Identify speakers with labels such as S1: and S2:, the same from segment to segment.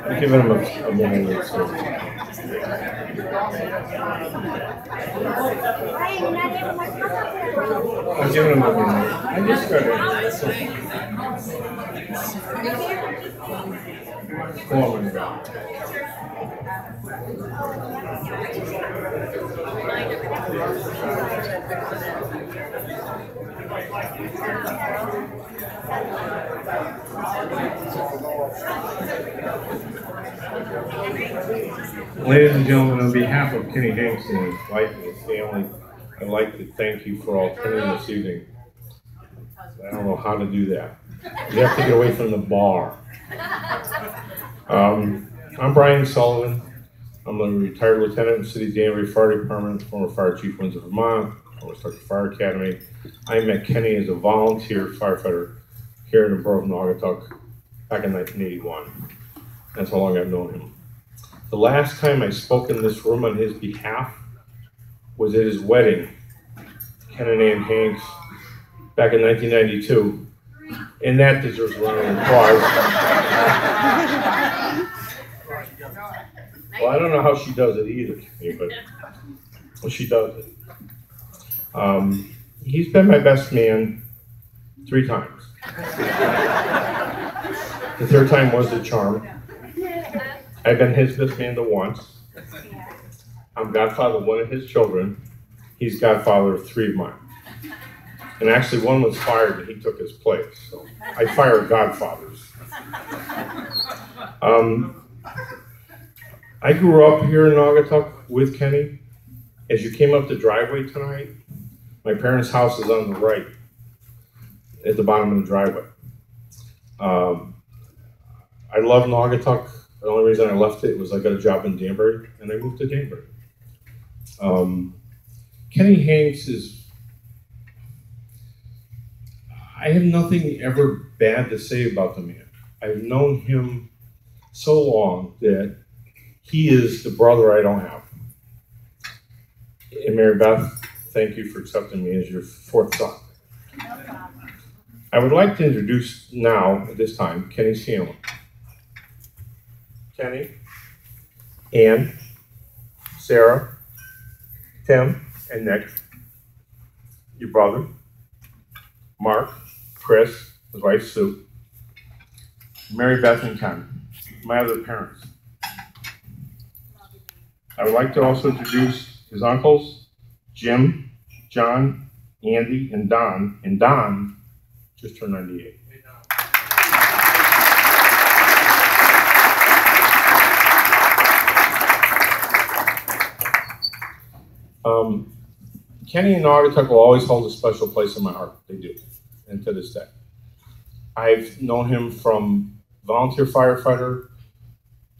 S1: We're giving him a minute or so. I'm giving him a minute. I just got it. Come on, go. Ladies and gentlemen, on behalf of Kenny Hanks and his wife and his family, I'd like to thank you for all attending this evening. I don't know how to do that. You have to get away from the bar. I'm Brian Sullivan. I'm a retired lieutenant in the City of Danbury Fire Department, former fire chief Windsor, Vermont, former Stark Fire Academy. I met Kenny as a volunteer firefighter here in the borough of Naugatuck back in 1981. That's how long I've known him. The last time I spoke in this room on his behalf was at his wedding, Ken and Ann Hanks, back in 1992. And that deserves a round of applause. Well, I don't know how she does it either, but well, she does it. He's been my best man 3 times. The 3rd time was the charm. I've been his best man once. I'm godfather of 1 of his children. He's godfather of 3 of mine. And actually 1 was fired and he took his place. So I fire godfathers. I grew up here in Naugatuck with Kenny. As you came up the driveway tonight, my parents' house is on the right, at the bottom of the driveway. I love Naugatuck. The only reason I left it was I got a job in Danbury, and I moved to Danbury. Kenny Hanks is, I have nothing ever bad to say about the man. I've known him so long that he is the brother I don't have. And Mary Beth, thank you for accepting me as your 4th son. I would like to introduce now, at this time, Kenny's family. Kenny, Ann, Sarah, Tim, and Nick, your brother, Mark, Chris, his wife Sue, Mary Beth and Ken, my other parents. I would like to also introduce his uncles, Jim, John, Andy, and Don. And Don just turned 98. Kenny and Naugatuck will always hold a special place in my heart. They do, and to this day. I've known him from volunteer firefighter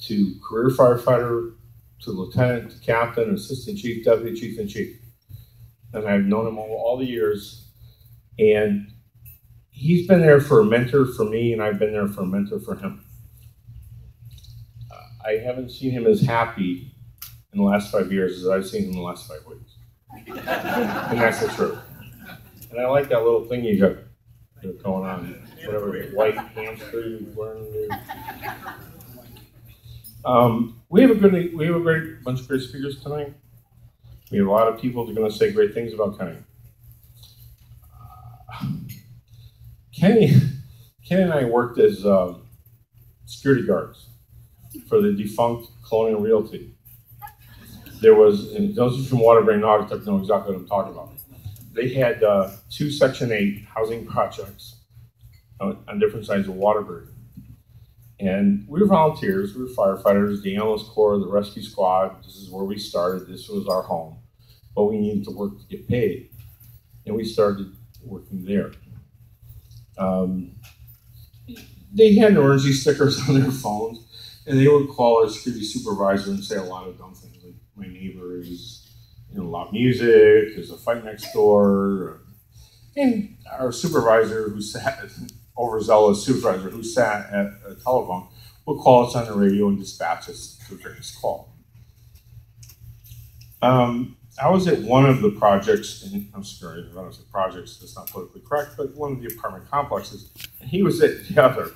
S1: to career firefighter to lieutenant, to captain, assistant chief, deputy chief, and chief. And I've known him all the years. And he's been there for a mentor for me, and I've been there for a mentor for him. I haven't seen him as happy in the last 5 years as I've seen him in the last 5 weeks. And that's the truth. And I like that little thing you got going on, whatever white hamster you're wearing. We have a great bunch of great speakers tonight. We have a lot of people that are going to say great things about Kenny. Kenny and I worked as security guards for the defunct Colonial Realty. There was, and those of you from Waterbury and Naugatuck know exactly what I'm talking about. They had 2 Section 8 housing projects on different sides of Waterbury. And we were volunteers, we were firefighters, the ambulance corps, the rescue squad. This is where we started, this was our home. But we needed to work to get paid. And we started working there. They had emergency stickers on their phones, and they would call our security supervisor and say a lot of dumb things, like, my neighbor is, loud music, there's a fight next door. And our supervisor who sat, overzealous supervisor who sat at a telephone, would call us on the radio and dispatch us to take this call. I was at one of the projects, and I'm sorry, I don't say projects, that's not politically correct, but one of the apartment complexes, and he was at the other.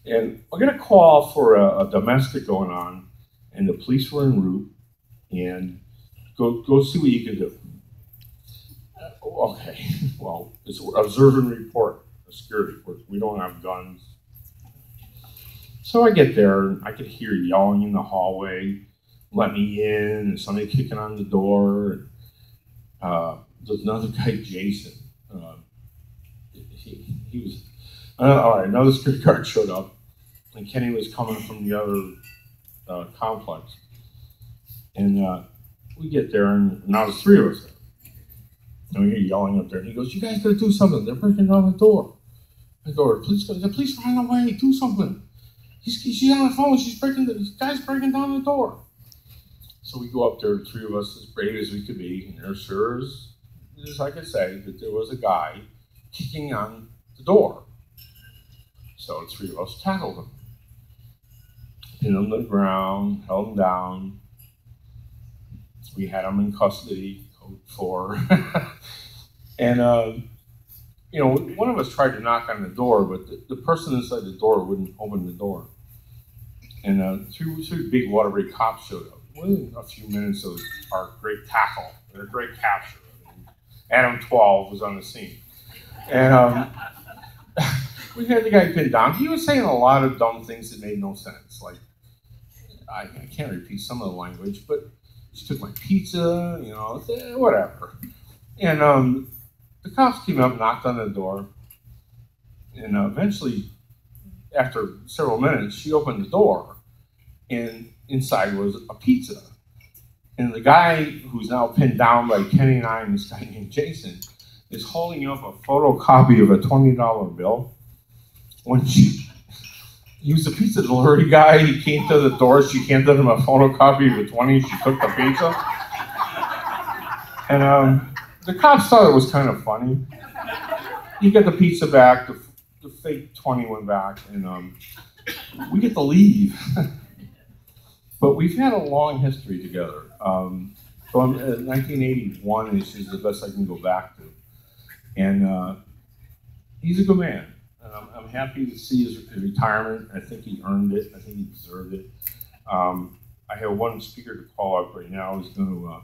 S1: And I got a call for a domestic going on, and the police were en route, and go see what you can do. Okay, well, it's observe and report, a security force. We don't have guns. So I get there, and I could hear yelling in the hallway, let me in, and somebody kicking on the door. There's another guy, Jason. He was, all right, another security guard showed up, and Kenny was coming from the other complex. And we get there, and now there's three of us there. And we hear yelling up there, and he goes, "You guys gotta do something. They're breaking down the door." I go, "The police ran away. Do something. She's on the phone. The guy's breaking down the door." So we go up there, the three of us, as brave as we could be, and there sure as I could say, that there was a guy kicking on the door. So the three of us tackled him. Pinned him to the ground, held him down. We had him in custody, code 4. And, one of us tried to knock on the door, but the person inside the door wouldn't open the door. And three big Waterbury cops showed up. Within a few minutes of our great tackle, their great capture. Adam 12 was on the scene. And we had the guy pinned down. He was saying a lot of dumb things that made no sense. Like, I can't repeat some of the language, but she took my pizza, whatever. And the cops came up, knocked on the door, and eventually, after several minutes, she opened the door, and inside was a pizza. And the guy who's now pinned down by Kenny and I and this guy named Jason is holding up a photocopy of a $20 bill. When he was the pizza delivery guy, he came to the door, she handed him a photocopy of the 20, she took the pizza. And the cops thought it was kind of funny. He got the pizza back, the fake 20 went back, and we get to leave. But we've had a long history together. From 1981 is the best I can go back to. And he's a good man. And I'm happy to see his retirement. I think he earned it. I think he deserved it. I have one speaker to call up right now who's going to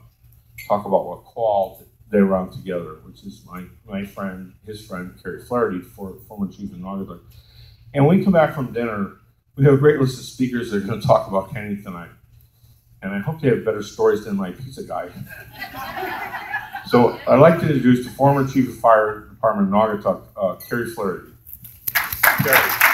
S1: talk about what qual they run together, which is my friend, his friend, Kerry Flaherty, former chief of Naugatuck. And when we come back from dinner, we have a great list of speakers that are going to talk about Kenny tonight. And I hope they have better stories than my pizza guy. So I'd like to introduce the former chief of fire department of Naugatuck, Kerry Flaherty. Kerry.